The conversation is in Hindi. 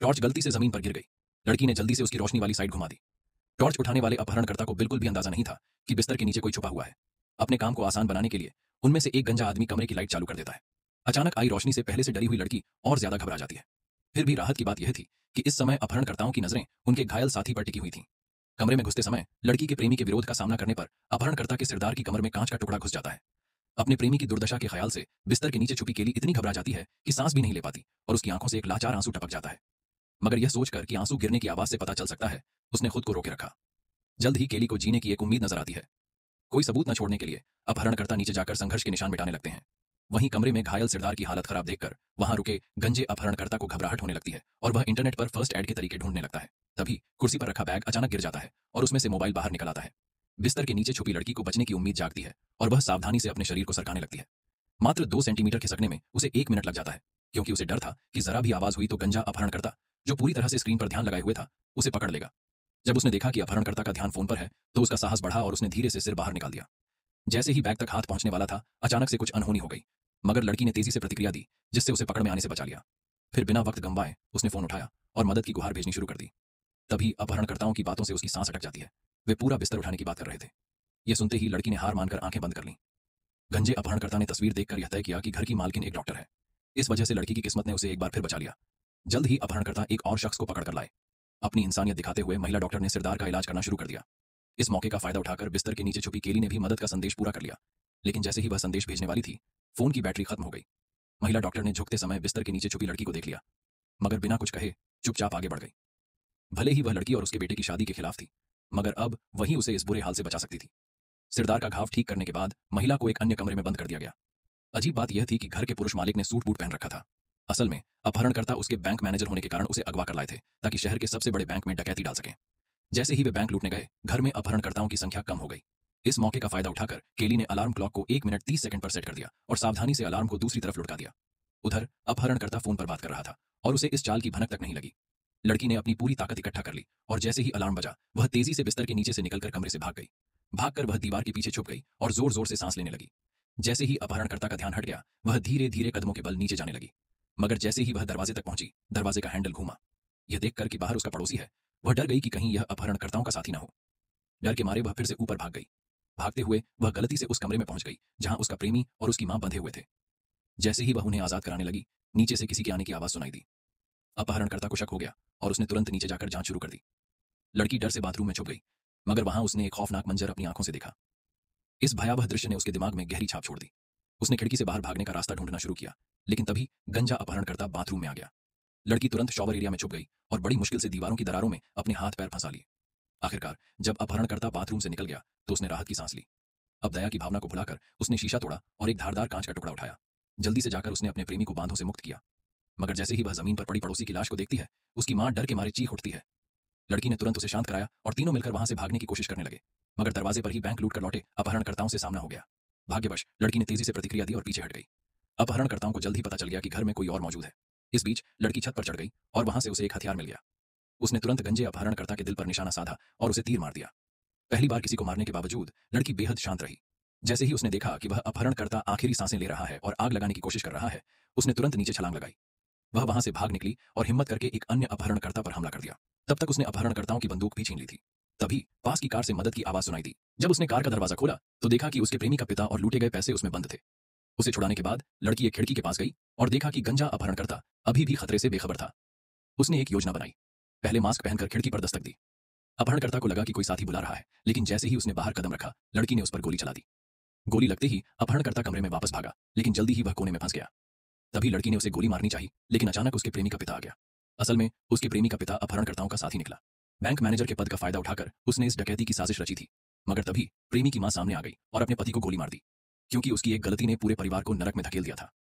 टॉर्च गलती से जमीन पर गिर गई। लड़की ने जल्दी से उसकी रोशनी वाली साइड घुमा दी। टॉर्च उठाने वाले अपहरणकर्ता को बिल्कुल भी अंदाजा नहीं था कि बिस्तर के नीचे कोई छुपा हुआ है। अपने काम को आसान बनाने के लिए उनमें से एक गंजा आदमी कमरे की लाइट चालू कर देता है। अचानक आई रोशनी से पहले से डरी हुई लड़की और ज्यादा घबरा जाती है। फिर भी राहत की बात यह थी कि इस समय अपहरणकर्ताओं की नजरें उनके घायल साथी पर टिकी हुई थीं। कमरे में घुसते समय लड़की के प्रेमी के विरोध का सामना करने पर अपहरणकर्ता के सिरदार की कमर में कांच का टुकड़ा घुस जाता है। अपने प्रेमी की दुर्दशा के ख्याल से बिस्तर के नीचे छुपी केली इतनी घबरा जाती है कि सांस भी नहीं ले पाती और उसकी आंखों से एक लाचार आंसू टपक जाता है। मगर यह सोचकर कि आंसू गिरने की आवाज से पता चल सकता है, उसने खुद को रोके रखा। जल्द ही केली को जीने की एक उम्मीद नजर आती है। कोई सबूत न छोड़ने के लिए अपहरणकर्ता नीचे जाकर संघर्ष के निशान मिटाने लगते हैं। वहीं कमरे में घायल सिरदार की हालत खराब देखकर वहां रुके गंजे अपहरणकर्ता को घबराहट होने लगती है और वह इंटरनेट पर फर्स्ट एड के तरीके ढूंढने लगता है। तभी कुर्सी पर रखा बैग अचानक गिर जाता है और उसमें से मोबाइल बाहर निकल आता है। बिस्तर के नीचे छुपी लड़की को बचने की उम्मीद जागती है और वह सावधानी से अपने शरीर को सरकाने लगती है। मात्र 2 सेंटीमीटर खिसकने में उसे 1 मिनट लग जाता है, क्योंकि उसे डर था कि जरा भी आवाज हुई तो गंजा अपहरणकर्ता, जो पूरी तरह से स्क्रीन पर ध्यान लगाए हुए था, उसे पकड़ लेगा। जब उसने देखा कि अपहरणकर्ता का ध्यान फोन पर है तो उसका साहस बढ़ा और उसने धीरे से सिर बाहर निकाल दिया। जैसे ही बैग तक हाथ पहुंचने वाला था, अचानक से कुछ अनहोनी हो गई, मगर लड़की ने तेजी से प्रतिक्रिया दी, जिससे उसे पकड़ में आने से बचा लिया। फिर बिना वक्त गंवाए उसने फोन उठाया और मदद की गुहार भेजनी शुरू कर दी। तभी अपहरणकर्ताओं की बातों से उसकी सांस अटक जाती है। वे पूरा बिस्तर उठाने की बात कर रहे थे। यह सुनते ही लड़की ने हार मानकर आंखें बंद कर लीं। गंजे अपहरणकर्ता ने तस्वीर देखकर यह तय किया कि घर की मालकिन एक डॉक्टर है। इस वजह से लड़की की किस्मत ने उसे एक बार फिर बचा लिया। जल्द ही अपहरणकर्ता एक और शख्स को पकड़ कर लाए। अपनी इंसानियत दिखाते हुए महिला डॉक्टर ने सिरदार का इलाज करना शुरू कर दिया। इस मौके का फायदा उठाकर बिस्तर के नीचे छुपी केली ने भी मदद का संदेश पूरा कर लिया। लेकिन जैसे ही वह संदेश भेजने वाली थी, फोन की बैटरी खत्म हो गई। महिला डॉक्टर ने झुकते समय बिस्तर के नीचे छुपी लड़की को देख लिया, मगर बिना कुछ कहे चुपचाप आगे बढ़ गई। भले ही वह लड़की और उसके बेटे की शादी के खिलाफ थी, मगर अब वही उसे इस बुरे हाल से बचा सकती थी। सिरदार का घाव ठीक करने के बाद महिला को एक अन्य कमरे में बंद कर दिया गया। अजीब बात यह थी कि घर के पुरुष मालिक ने सूट बूट पहन रखा था। असल में अपहरणकर्ता उसके बैंक मैनेजर होने के कारण उसे अगवा कर लाए थे, ताकि शहर के सबसे बड़े बैंक में डकैती डाल सकें। जैसे ही वे बैंक लूटने गए, घर में अपहरणकर्ताओं की संख्या कम हो गई। इस मौके का फायदा उठाकर केली ने अलार्म क्लॉक को 1 मिनट 30 सेकंड पर सेट कर दिया और सावधानी से अलार्म को दूसरी तरफ लुढ़का दिया। उधर अपहरणकर्ता फोन पर बात कर रहा था और उसे इस चाल की भनक तक नहीं लगी। लड़की ने अपनी पूरी ताकत इकट्ठा कर ली और जैसे ही अलार्म बजा, वह तेजी से बिस्तर के नीचे से निकलकर कमरे से भाग गई। भागकर वह दीवार के पीछे छुप गई और जोर जोर से सांस लेने लगी। जैसे ही अपहरणकर्ता का ध्यान हट गया, वह धीरे धीरे कदमों के बल नीचे जाने लगी। मगर जैसे ही वह दरवाजे तक पहुंची, दरवाजे का हैंडल घूमा। यह देखकर कि बाहर उसका पड़ोसी है, वह डर गई कि कहीं यह अपहरणकर्ताओं का साथी न हो। डर के मारे वह फिर से ऊपर भाग गई। भागते हुए वह गलती से उस कमरे में पहुंच गई जहां उसका प्रेमी और उसकी मां बंधे हुए थे। जैसे ही वह उन्हें आजाद कराने लगी, नीचे से किसी के आने की आवाज सुनाई दी। अपहरणकर्ता को शक हो गया और उसने तुरंत नीचे जाकर जांच शुरू कर दी। लड़की डर से बाथरूम में छुप गई, मगर वहां उसने एक खौफनाक मंजर अपनी आंखों से देखा। इस भयावह दृश्य ने उसके दिमाग में गहरी छाप छोड़ दी। उसने खिड़की से बाहर भागने का रास्ता ढूंढना शुरू किया, लेकिन तभी गंजा अपहरणकर्ता बाथरूम में आ गया। लड़की तुरंत शॉवर एरिया में छुप गई और बड़ी मुश्किल से दीवारों की दरारों में अपने हाथ पैर फंसा लिए। आखिरकार जब अपहरणकर्ता बाथरूम से निकल गया तो उसने राहत की सांस ली। अब दया की भावना को भुलाकर उसने शीशा तोड़ा और एक धारदार कांच का टुकड़ा उठाया। जल्दी से जाकर उसने अपने प्रेमी को बांधों से मुक्त किया। मगर जैसे ही वह जमीन पर पड़ी पड़ोसी की लाश को देखती है, उसकी मां डर के मारे चीख उठती है। लड़की ने तुरंत उसे शांत कराया और तीनों मिलकर वहां से भागने की कोशिश करने लगे, मगर दरवाजे पर ही बैंक लूट कर लौटे अपहरणकर्ताओं से सामना हो गया। भाग्यवश लड़की ने तेजी से प्रतिक्रिया दी और पीछे हट गई। अपहरणकर्ताओं को जल्द ही पता चल गया कि घर में कोई और मौजूद है। इस बीच लड़की छत पर चढ़ गई और वहां से उसे एक हथियार मिल गया। उसने तुरंत गंजे अपहरणकर्ता के दिल पर निशाना साधा और उसे तीर मार दिया। पहली बार किसी को मारने के बावजूद लड़की बेहद शांत रही। जैसे ही उसने देखा कि वह अपहरणकर्ता आखिरी सांसें ले रहा है और आग लगाने की कोशिश कर रहा है, उसने तुरंत नीचे छलांग लगाई। वह वहां से भाग निकली और हिम्मत करके एक अन्य अपहरणकर्ता पर हमला कर दिया। तब तक उसने अपहरणकर्ताओं की बंदूक भी छीन ली थी। तभी पास की कार से मदद की आवाज सुनाई दी। जब उसने कार का दरवाजा खोला तो देखा कि उसके प्रेमी का पिता और लूटे गए पैसे उसमें बंद थे। उसे छुड़ाने के बाद लड़की एक खिड़की के पास गई और देखा कि गंजा अपहरणकर्ता अभी भी खतरे से बेखबर था। उसने एक योजना बनाई। पहले मास्क पहनकर खिड़की पर दस्तक दी। अपहरणकर्ता को लगा कि कोई साथी बुला रहा है, लेकिन जैसे ही उसने बाहर कदम रखा, लड़की ने उस पर गोली चला दी। गोली लगते ही अपहरणकर्ता कमरे में वापस भागा, लेकिन जल्दी ही वह कोने में फंस गया। तभी लड़की ने उसे गोली मारनी चाहिए, लेकिन अचानक उसके प्रेमी का पिता आ गया। असल में उसके प्रेमी का पिता अपहरणकर्ताओं का साथी निकला। बैंक मैनेजर के पद का फायदा उठाकर उसने इस डकैती की साजिश रची थी। मगर तभी प्रेमी की मां सामने आ गई और अपने पति को गोली मार दी, क्योंकि उसकी एक गलती ने पूरे परिवार को नरक में धकेल दिया था।